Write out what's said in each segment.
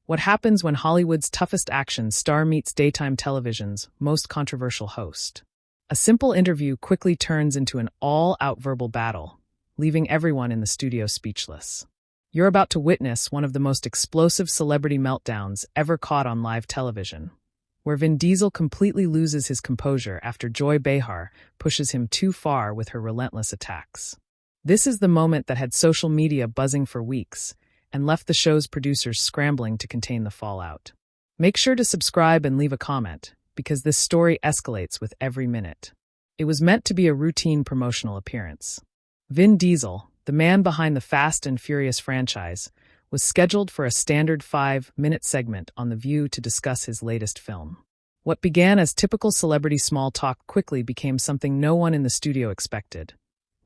What happens when Hollywood's toughest action star meets daytime television's most controversial host? A simple interview quickly turns into an all-out verbal battle, leaving everyone in the studio speechless. You're about to witness one of the most explosive celebrity meltdowns ever caught on live television, where Vin Diesel completely loses his composure after Joy Behar pushes him too far with her relentless attacks. This is the moment that had social media buzzing for weeks and left the show's producers scrambling to contain the fallout. Make sure to subscribe and leave a comment, because this story escalates with every minute. It was meant to be a routine promotional appearance. Vin Diesel, the man behind the Fast and Furious franchise, was scheduled for a standard 5-minute segment on The View to discuss his latest film. What began as typical celebrity small talk quickly became something no one in the studio expected,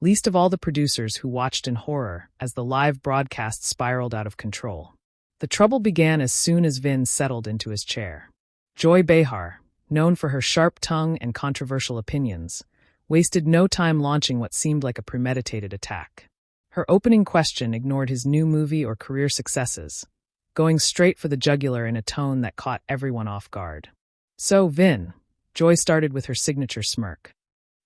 least of all the producers who watched in horror as the live broadcast spiraled out of control. The trouble began as soon as Vin settled into his chair. Joy Behar, known for her sharp tongue and controversial opinions, wasted no time launching what seemed like a premeditated attack. Her opening question ignored his new movie or career successes, going straight for the jugular in a tone that caught everyone off guard. "So, Vin," Joy started with her signature smirk,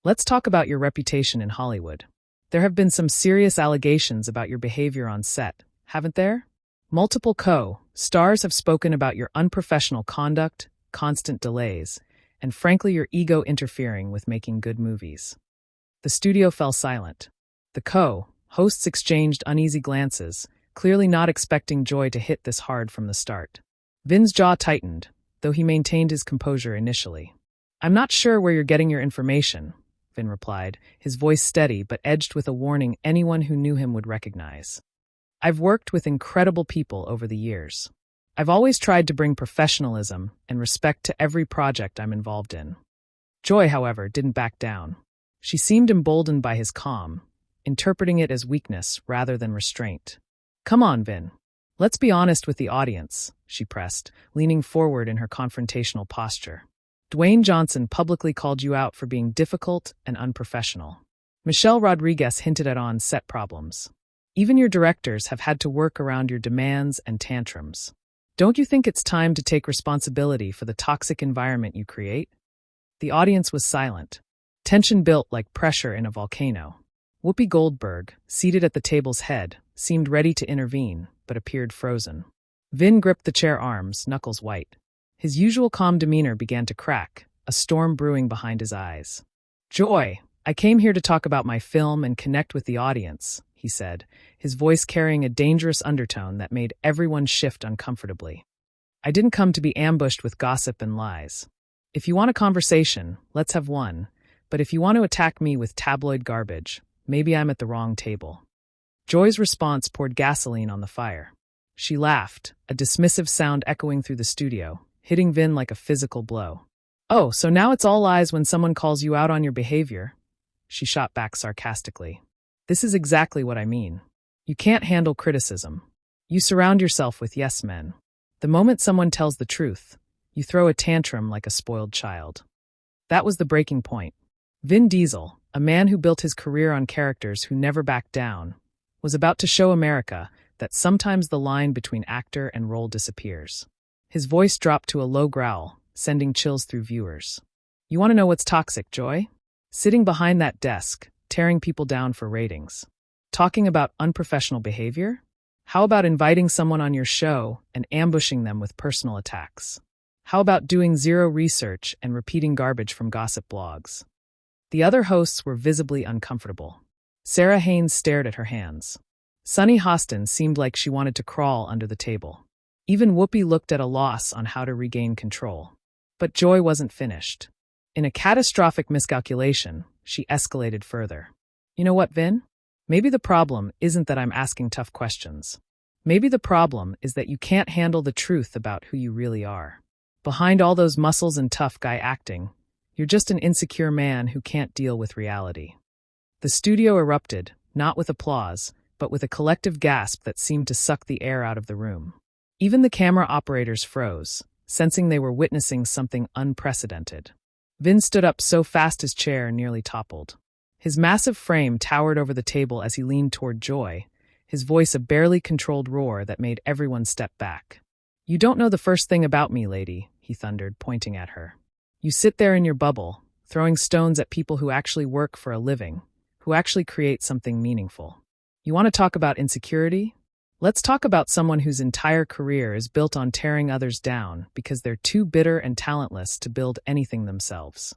"let's talk about your reputation in Hollywood. There have been some serious allegations about your behavior on set, haven't there? Multiple co-stars have spoken about your unprofessional conduct, constant delays, and frankly your ego interfering with making good movies." The studio fell silent. The co-hosts exchanged uneasy glances, clearly not expecting Joy to hit this hard from the start. Vin's jaw tightened, though he maintained his composure initially. "I'm not sure where you're getting your information," Vin replied, his voice steady but edged with a warning anyone who knew him would recognize. "I've worked with incredible people over the years. I've always tried to bring professionalism and respect to every project I'm involved in." Joy, however, didn't back down. She seemed emboldened by his calm, interpreting it as weakness rather than restraint. "Come on, Vin. Let's be honest with the audience," she pressed, leaning forward in her confrontational posture. "Dwayne Johnson publicly called you out for being difficult and unprofessional. Michelle Rodriguez hinted at on-set problems. Even your directors have had to work around your demands and tantrums. Don't you think it's time to take responsibility for the toxic environment you create?" The audience was silent. Tension built like pressure in a volcano. Whoopi Goldberg, seated at the table's head, seemed ready to intervene, but appeared frozen. Vin gripped the chair arms, knuckles white. His usual calm demeanor began to crack, a storm brewing behind his eyes. "Joy, I came here to talk about my film and connect with the audience," he said, his voice carrying a dangerous undertone that made everyone shift uncomfortably. "I didn't come to be ambushed with gossip and lies. If you want a conversation, let's have one, but if you want to attack me with tabloid garbage, maybe I'm at the wrong table." Joy's response poured gasoline on the fire. She laughed, a dismissive sound echoing through the studio, hitting Vin like a physical blow. "Oh, so now it's all lies when someone calls you out on your behavior?" She shot back sarcastically. "This is exactly what I mean. You can't handle criticism. You surround yourself with yes men. The moment someone tells the truth, you throw a tantrum like a spoiled child." That was the breaking point. Vin Diesel, a man who built his career on characters who never backed down, was about to show America that sometimes the line between actor and role disappears. His voice dropped to a low growl, sending chills through viewers. "You want to know what's toxic, Joy? Sitting behind that desk, tearing people down for ratings. Talking about unprofessional behavior? How about inviting someone on your show and ambushing them with personal attacks? How about doing zero research and repeating garbage from gossip blogs?" The other hosts were visibly uncomfortable. Sarah Haynes stared at her hands. Sunny Hostin seemed like she wanted to crawl under the table. Even Whoopi looked at a loss on how to regain control. But Joy wasn't finished. In a catastrophic miscalculation, she escalated further. "You know what, Vin? Maybe the problem isn't that I'm asking tough questions. Maybe the problem is that you can't handle the truth about who you really are. Behind all those muscles and tough guy acting, you're just an insecure man who can't deal with reality." The studio erupted, not with applause, but with a collective gasp that seemed to suck the air out of the room. Even the camera operators froze, sensing they were witnessing something unprecedented. Vin stood up so fast his chair nearly toppled. His massive frame towered over the table as he leaned toward Joy, his voice a barely controlled roar that made everyone step back. You don't know the first thing about me, lady, he thundered, pointing at her. You sit there in your bubble, throwing stones at people who actually work for a living, who actually create something meaningful. You want to talk about insecurity? Let's talk about someone whose entire career is built on tearing others down because they're too bitter and talentless to build anything themselves.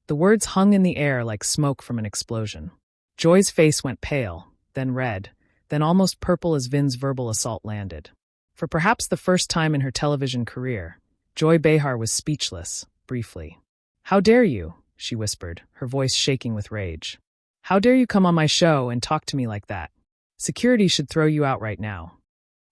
The words hung in the air like smoke from an explosion. Joy's face went pale, then red, then almost purple as Vin's verbal assault landed. For perhaps the first time in her television career, Joy Behar was speechless, briefly. "How dare you?" she whispered, her voice shaking with rage. "How dare you come on my show and talk to me like that? Security should throw you out right now."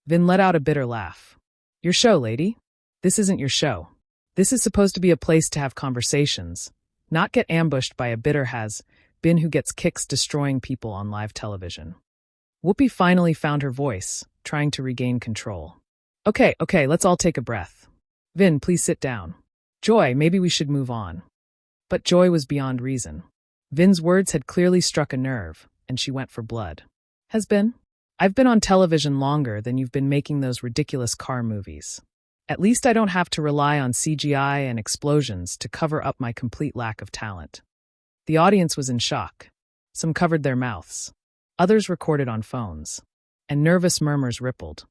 Vin let out a bitter laugh. "Your show, lady? This isn't your show. This is supposed to be a place to have conversations, not get ambushed by a bitter has-been who gets kicks destroying people on live television." Whoopi finally found her voice, trying to regain control. Okay, let's all take a breath. Vin, please sit down. Joy, maybe we should move on." But Joy was beyond reason. Vin's words had clearly struck a nerve, and she went for blood. "Has been? I've been on television longer than you've been making those ridiculous car movies. At least I don't have to rely on CGI and explosions to cover up my complete lack of talent." The audience was in shock. Some covered their mouths. Others recorded on phones. And nervous murmurs rippled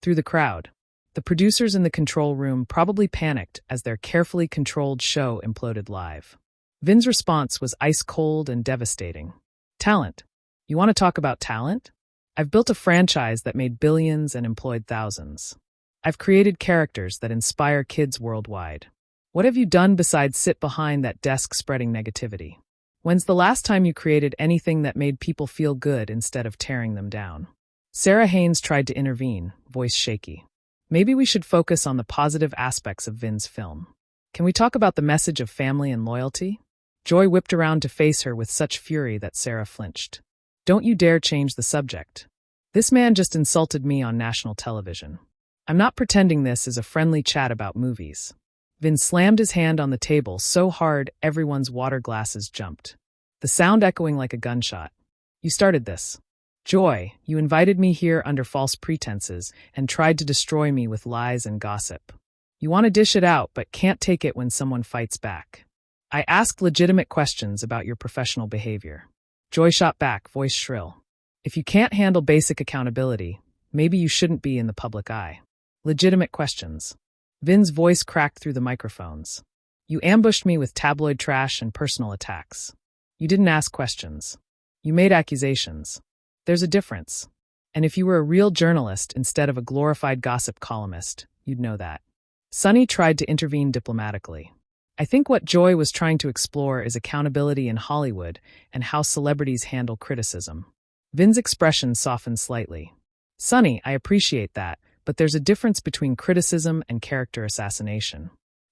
through the crowd. The producers in the control room probably panicked as their carefully controlled show imploded live. Vin's response was ice-cold and devastating. "Talent? You want to talk about talent? I've built a franchise that made billions and employed thousands. I've created characters that inspire kids worldwide. What have you done besides sit behind that desk spreading negativity? When's the last time you created anything that made people feel good instead of tearing them down?" Sarah Haynes tried to intervene, voice shaky. "Maybe we should focus on the positive aspects of Vin's film. Can we talk about the message of family and loyalty?" Joy whipped around to face her with such fury that Sarah flinched. "Don't you dare change the subject. This man just insulted me on national television. I'm not pretending this is a friendly chat about movies." Vin slammed his hand on the table so hard everyone's water glasses jumped, the sound echoing like a gunshot. "You started this. Joy, you invited me here under false pretenses and tried to destroy me with lies and gossip. You want to dish it out but can't take it when someone fights back. I asked legitimate questions about your professional behavior." Joy shot back, voice shrill. "If you can't handle basic accountability, maybe you shouldn't be in the public eye." Legitimate questions. Vin's voice cracked through the microphones. "You ambushed me with tabloid trash and personal attacks. You didn't ask questions. You made accusations. There's a difference. And if you were a real journalist instead of a glorified gossip columnist, you'd know that." Sunny tried to intervene diplomatically. "I think what Joy was trying to explore is accountability in Hollywood and how celebrities handle criticism." Vin's expression softened slightly. "Sunny, I appreciate that, but there's a difference between criticism and character assassination.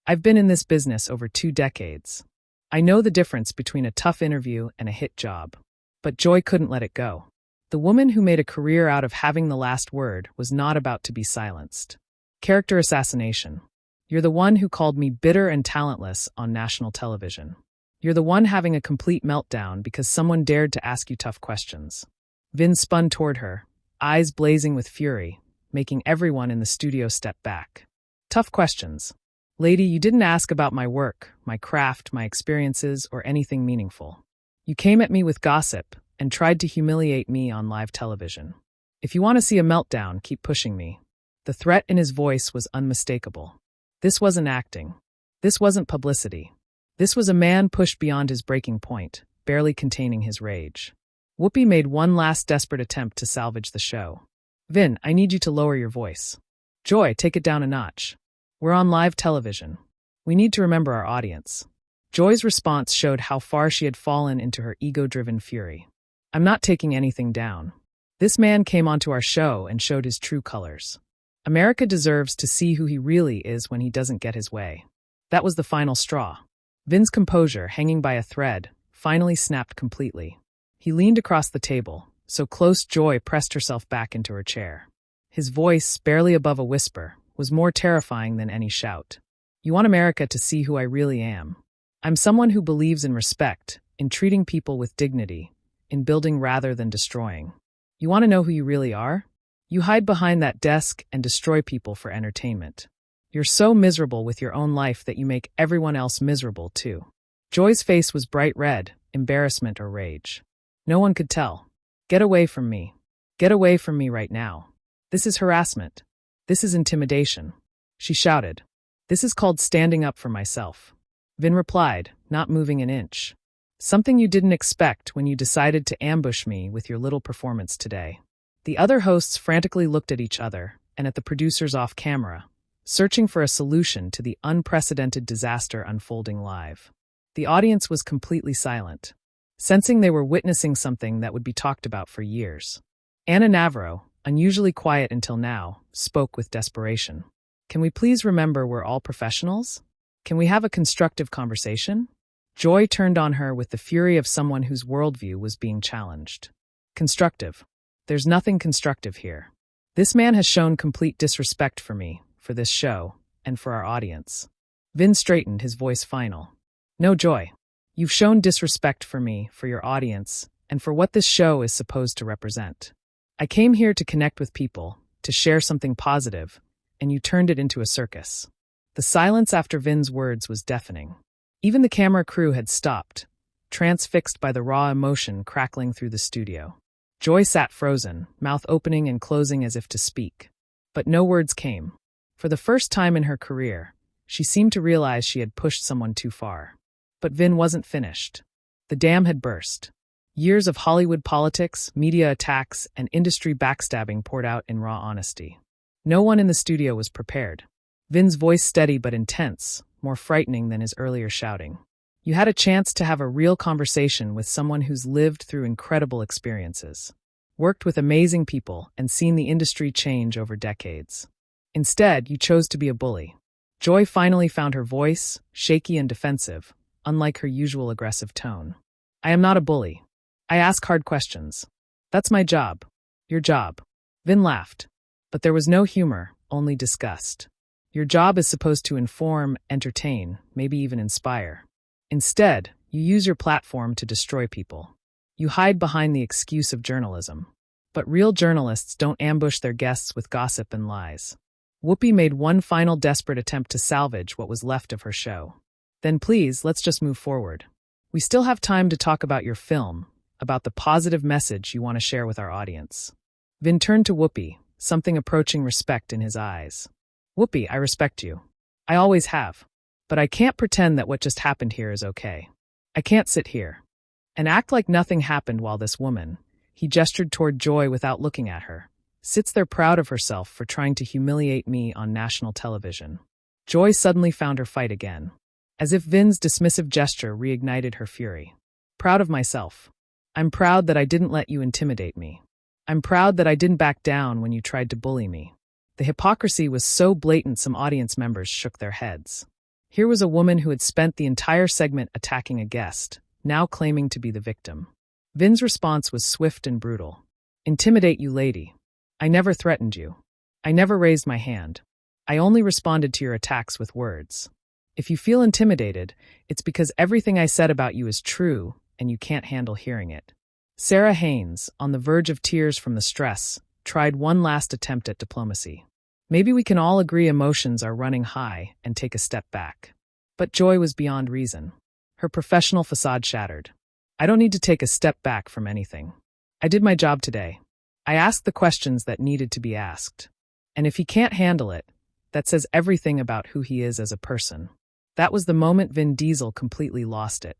I've been in this business over 2 decades. I know the difference between a tough interview and a hit job." But Joy couldn't let it go. The woman who made a career out of having the last word was not about to be silenced. "Character assassination. You're the one who called me bitter and talentless on national television. You're the one having a complete meltdown because someone dared to ask you tough questions." Vin spun toward her, eyes blazing with fury, making everyone in the studio step back. "Tough questions. Lady, you didn't ask about my work, my craft, my experiences, or anything meaningful. You came at me with gossip and tried to humiliate me on live television. If you want to see a meltdown, keep pushing me." The threat in his voice was unmistakable. This wasn't acting. This wasn't publicity. This was a man pushed beyond his breaking point, barely containing his rage. Whoopi made one last desperate attempt to salvage the show. "Vin, I need you to lower your voice. Joy, take it down a notch. We're on live television. We need to remember our audience." Joy's response showed how far she had fallen into her ego-driven fury. "I'm not taking anything down. This man came onto our show and showed his true colors. America deserves to see who he really is when he doesn't get his way." That was the final straw. Vin's composure, hanging by a thread, finally snapped completely. He leaned across the table, so close Joy pressed herself back into her chair. His voice, barely above a whisper, was more terrifying than any shout. "You want America to see who I really am. I'm someone who believes in respect, in treating people with dignity, in building rather than destroying. You want to know who you really are? You hide behind that desk and destroy people for entertainment. You're so miserable with your own life that you make everyone else miserable too. Joy's face was bright red, embarrassment or rage. No one could tell. Get away from me. Get away from me right now. This is harassment. This is intimidation. She shouted. This is called standing up for myself. Vin replied, not moving an inch. Something you didn't expect when you decided to ambush me with your little performance today. The other hosts frantically looked at each other and at the producers off camera, searching for a solution to the unprecedented disaster unfolding live. The audience was completely silent, sensing they were witnessing something that would be talked about for years. Anna Navarro, unusually quiet until now, spoke with desperation. Can we please remember we're all professionals? Can we have a constructive conversation? Joy turned on her with the fury of someone whose worldview was being challenged. Constructive. There's nothing constructive here. This man has shown complete disrespect for me, for this show, and for our audience. Vin straightened, his voice final. No, Joy. You've shown disrespect for me, for your audience, and for what this show is supposed to represent. I came here to connect with people, to share something positive, and you turned it into a circus. The silence after Vin's words was deafening. Even the camera crew had stopped, transfixed by the raw emotion crackling through the studio. Joy sat frozen, mouth opening and closing as if to speak. But no words came. For the first time in her career, she seemed to realize she had pushed someone too far. But Vin wasn't finished. The dam had burst. Years of Hollywood politics, media attacks, and industry backstabbing poured out in raw honesty. No one in the studio was prepared. Vin's voice steady but intense, more frightening than his earlier shouting. You had a chance to have a real conversation with someone who's lived through incredible experiences, worked with amazing people, and seen the industry change over decades. Instead, you chose to be a bully. Joy finally found her voice, shaky and defensive, unlike her usual aggressive tone. I am not a bully. I ask hard questions. That's my job. Your job. Vin laughed. But there was no humor, only disgust. Your job is supposed to inform, entertain, maybe even inspire. Instead, you use your platform to destroy people. You hide behind the excuse of journalism. But real journalists don't ambush their guests with gossip and lies. Whoopi made one final desperate attempt to salvage what was left of her show. Then please, let's just move forward. We still have time to talk about your film, about the positive message you want to share with our audience. Vin turned to Whoopi, something approaching respect in his eyes. Whoopi, I respect you. I always have. But I can't pretend that what just happened here is okay. I can't sit here and act like nothing happened while this woman, he gestured toward Joy without looking at her, sits there proud of herself for trying to humiliate me on national television. Joy suddenly found her fight again, as if Vin's dismissive gesture reignited her fury. Proud of myself. I'm proud that I didn't let you intimidate me. I'm proud that I didn't back down when you tried to bully me. The hypocrisy was so blatant some audience members shook their heads. Here was a woman who had spent the entire segment attacking a guest, now claiming to be the victim. Vin's response was swift and brutal. Intimidate you, lady. I never threatened you. I never raised my hand. I only responded to your attacks with words. If you feel intimidated, it's because everything I said about you is true and you can't handle hearing it. Sarah Haynes, on the verge of tears from the stress, tried one last attempt at diplomacy. Maybe we can all agree emotions are running high and take a step back. But Joy was beyond reason. Her professional facade shattered. I don't need to take a step back from anything. I did my job today. I asked the questions that needed to be asked. And if he can't handle it, that says everything about who he is as a person. That was the moment Vin Diesel completely lost it.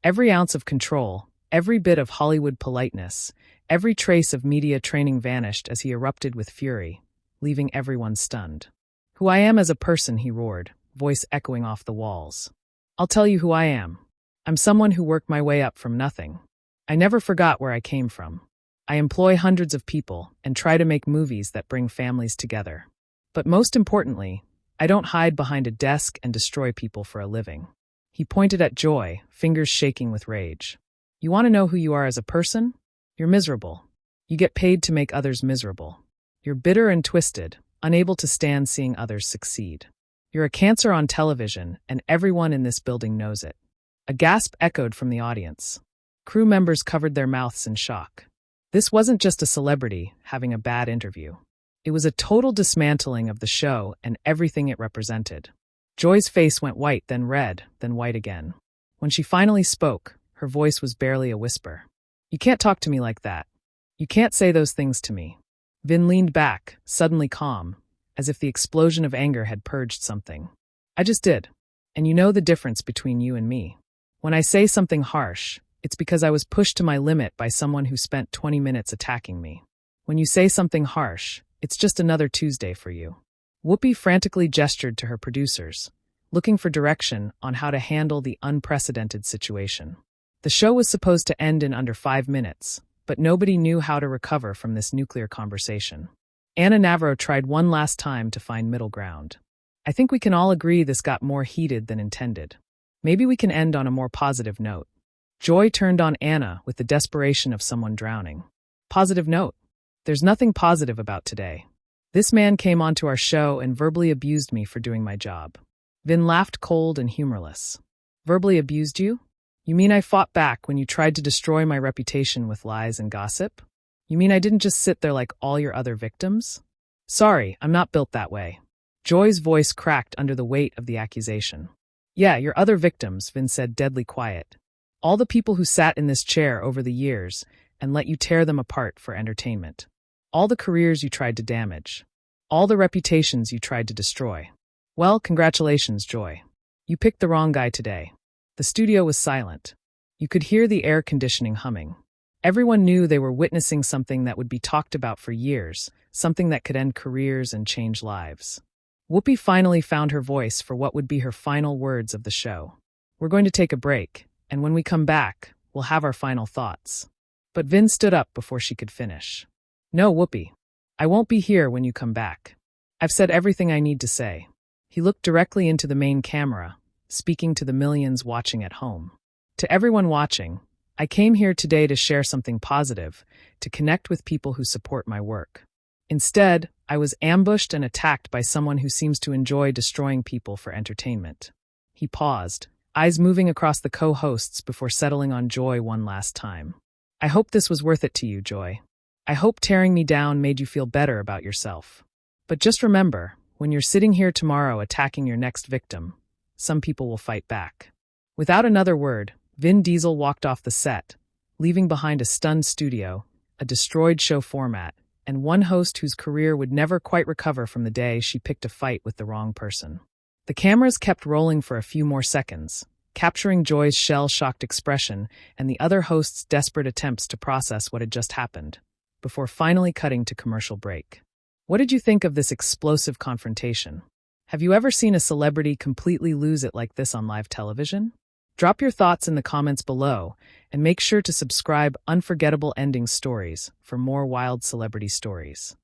Every ounce of control, every bit of Hollywood politeness, every trace of media training vanished as he erupted with fury, leaving everyone stunned. Who I am as a person, he roared, voice echoing off the walls. I'll tell you who I am. I'm someone who worked my way up from nothing. I never forgot where I came from. I employ hundreds of people and try to make movies that bring families together. But most importantly, I don't hide behind a desk and destroy people for a living. He pointed at Joy, fingers shaking with rage. You want to know who you are as a person? You're miserable. You get paid to make others miserable. You're bitter and twisted, unable to stand seeing others succeed. You're a cancer on television, and everyone in this building knows it. A gasp echoed from the audience. Crew members covered their mouths in shock. This wasn't just a celebrity having a bad interview. It was a total dismantling of the show and everything it represented. Joy's face went white, then red, then white again. When she finally spoke, her voice was barely a whisper. "You can't talk to me like that. You can't say those things to me." Vin leaned back, suddenly calm, as if the explosion of anger had purged something. "I just did. And you know the difference between you and me. When I say something harsh, it's because I was pushed to my limit by someone who spent 20 minutes attacking me. When you say something harsh, it's just another Tuesday for you." Whoopi frantically gestured to her producers, looking for direction on how to handle the unprecedented situation. The show was supposed to end in under 5 minutes, but nobody knew how to recover from this nuclear conversation. Anna Navarro tried one last time to find middle ground. "I think we can all agree this got more heated than intended. Maybe we can end on a more positive note." Joy turned on Anna with the desperation of someone drowning. "Positive note? There's nothing positive about today. This man came onto our show and verbally abused me for doing my job." Vin laughed, cold and humorless. "Verbally abused you? You mean I fought back when you tried to destroy my reputation with lies and gossip? You mean I didn't just sit there like all your other victims? Sorry, I'm not built that way." Joy's voice cracked under the weight of the accusation. "Yeah, your other victims," Vin said, deadly quiet. "All the people who sat in this chair over the years and let you tear them apart for entertainment. All the careers you tried to damage. All the reputations you tried to destroy. Well, congratulations, Joy. You picked the wrong guy today." The studio was silent. You could hear the air conditioning humming. Everyone knew they were witnessing something that would be talked about for years, something that could end careers and change lives. Whoopi finally found her voice for what would be her final words of the show. "We're going to take a break, and when we come back, we'll have our final thoughts." But Vin stood up before she could finish. "No, Whoopi. I won't be here when you come back. I've said everything I need to say." He looked directly into the main camera, speaking to the millions watching at home. "To everyone watching, I came here today to share something positive, to connect with people who support my work. Instead, I was ambushed and attacked by someone who seems to enjoy destroying people for entertainment." He paused, eyes moving across the co-hosts before settling on Joy one last time. "I hope this was worth it to you, Joy. I hope tearing me down made you feel better about yourself. But just remember, when you're sitting here tomorrow attacking your next victim, some people will fight back." Without another word, Vin Diesel walked off the set, leaving behind a stunned studio, a destroyed show format, and one host whose career would never quite recover from the day she picked a fight with the wrong person. The cameras kept rolling for a few more seconds, capturing Joy's shell-shocked expression and the other hosts' desperate attempts to process what had just happened, before finally cutting to commercial break. What did you think of this explosive confrontation? Have you ever seen a celebrity completely lose it like this on live television? Drop your thoughts in the comments below, and make sure to subscribe Unforgettable Ending Stories for more wild celebrity stories.